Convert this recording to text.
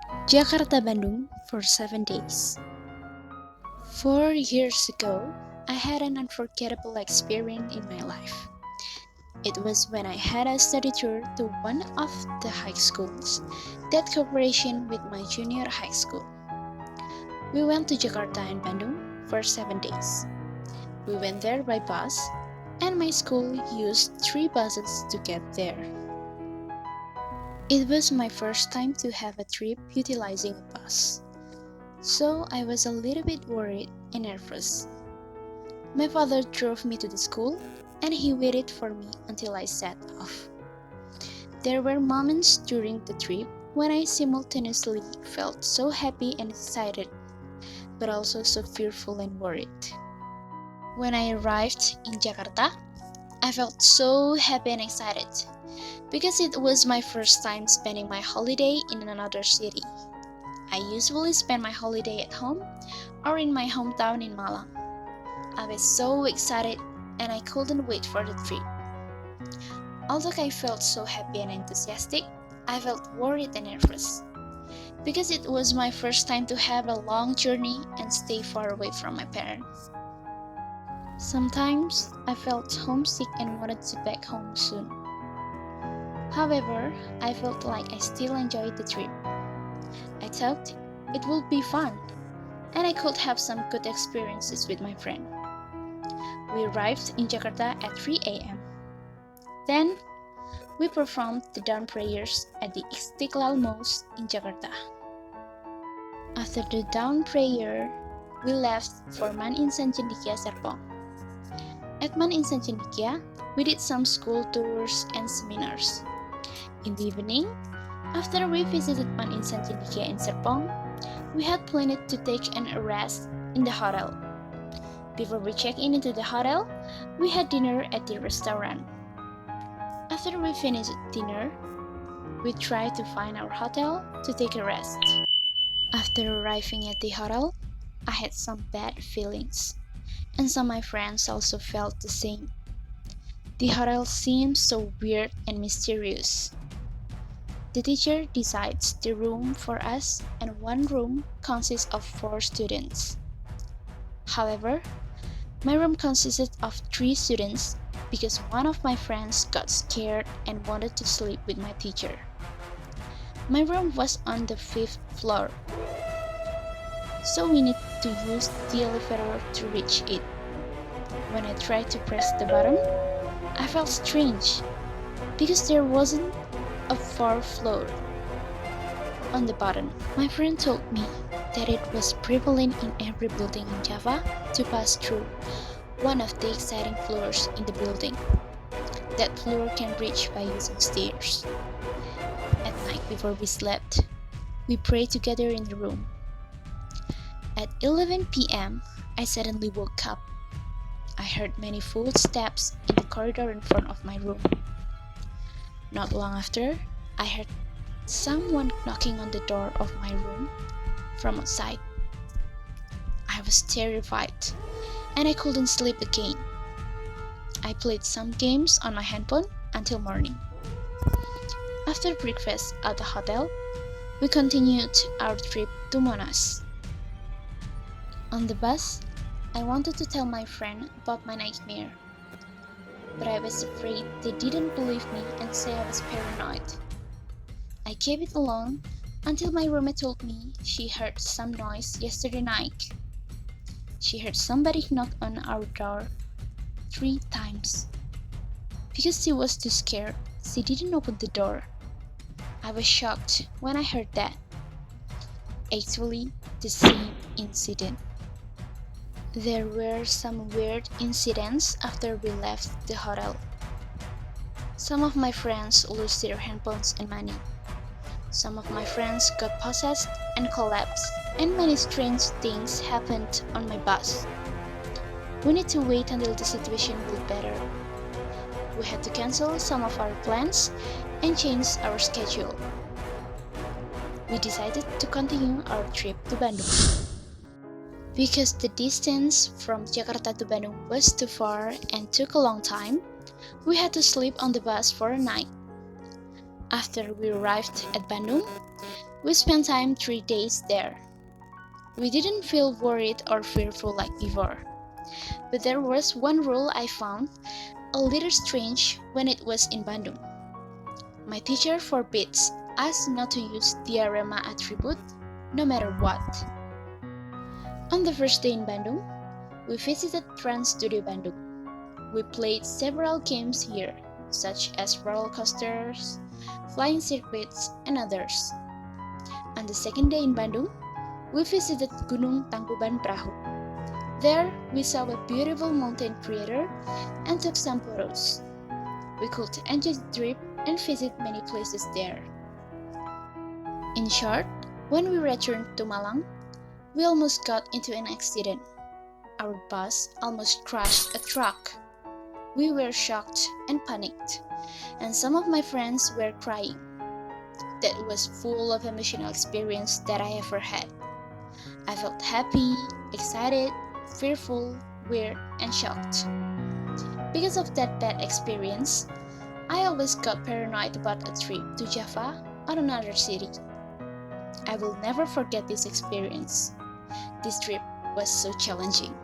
Jakarta-Bandung for 7 days. 4 years ago, I had an unforgettable experience in my life. It was when I had a study tour to one of the high schools that cooperation with my junior high school. We went to Jakarta and Bandung for 7 days. We went there by bus, and my school used 3 buses to get there. It was my first time to have a trip utilizing a bus, so I was a little bit worried and nervous. My father drove me to the school, and he waited for me until I set off. There were moments during the trip when I simultaneously felt so happy and excited, but also so fearful and worried. When I arrived in Jakarta, I felt so happy and excited because it was my first time spending my holiday in another city. I usually spend my holiday at home or in my hometown in Malang. I was so excited and I couldn't wait for the trip. Although I felt so happy and enthusiastic, I felt worried and nervous because it was my first time to have a long journey and stay far away from my parents. Sometimes I felt homesick and wanted to back home soon. However, I felt like I still enjoyed the trip. I thought it would be fun, and I could have some good experiences with my friend. We arrived in Jakarta at 3 a.m. Then, we performed the dawn prayers at the Istiqlal Mosque in Jakarta. After the dawn prayer, we left for Man Insan Cendekia Serpong. At Man Insan Cendekia, we did some school tours and seminars. In the evening, after we visited Man Insan Cendekia in Serpong, we had planned to take a rest in the hotel. Before we checked in into the hotel, we had dinner at the restaurant. After we finished dinner, we tried to find our hotel to take a rest. After arriving at the hotel, I had some bad feelings, and some of my friends also felt the same. The hotel seemed so weird and mysterious. The teacher decides the room for us, and one room consists of 4 students. However, my room consisted of 3 students because one of my friends got scared and wanted to sleep with my teacher. My room was on the 5th floor, so we need to use the elevator to reach it. When I tried to press the button, I felt strange because there wasn't a 4th floor on the button. My friend told me that it was prevalent in every building in Java to pass through one of the exciting floors in the building. That floor can reach by using stairs. At night before we slept, we prayed together in the room. At 11 p.m., I suddenly woke up. I heard many footsteps in the corridor in front of my room. Not long after, I heard someone knocking on the door of my room from outside. I was terrified and I couldn't sleep again. I played some games on my handphone until morning. After breakfast at the hotel, we continued our trip to Monas. On the bus, I wanted to tell my friend about my nightmare, but I was afraid they didn't believe me and say I was paranoid. I kept it alone until my roommate told me she heard some noise yesterday night. She heard somebody knock on our door 3 times. Because she was too scared, she didn't open the door. I was shocked when I heard that. Actually, the same incident. There were some weird incidents after we left the hotel. Some of my friends lost their handphones and money. Some of my friends got possessed and collapsed, and many strange things happened on my bus. We need to wait until the situation will be better. We had to cancel some of our plans and change our schedule. We decided to continue our trip to Bandung. Because the distance from Jakarta to Bandung was too far and took a long time, we had to sleep on the bus for a night. After we arrived at Bandung, We spent time 3 days there. We didn't feel worried or fearful like before. But there was one rule I found a little strange when it was in Bandung. My teacher forbids us not to use diorama attribute no matter what. On the first day in Bandung, we visited Trans Studio Bandung. We played several games here, such as roller coasters, flying circuits, and others. On the second day in Bandung, we visited Gunung Tangkuban Perahu. There, we saw a beautiful mountain crater and took some photos. We could enjoy the trip and visit many places there. In short, when we returned to Malang, we almost got into an accident. Our bus almost crashed a truck. We were shocked and panicked, and some of my friends were crying. That was full of emotional experience that I ever had. I felt happy, excited, fearful, weird, and shocked. Because of that bad experience, I always got paranoid about a trip to Java or another city. I will never forget this experience. This trip was so challenging.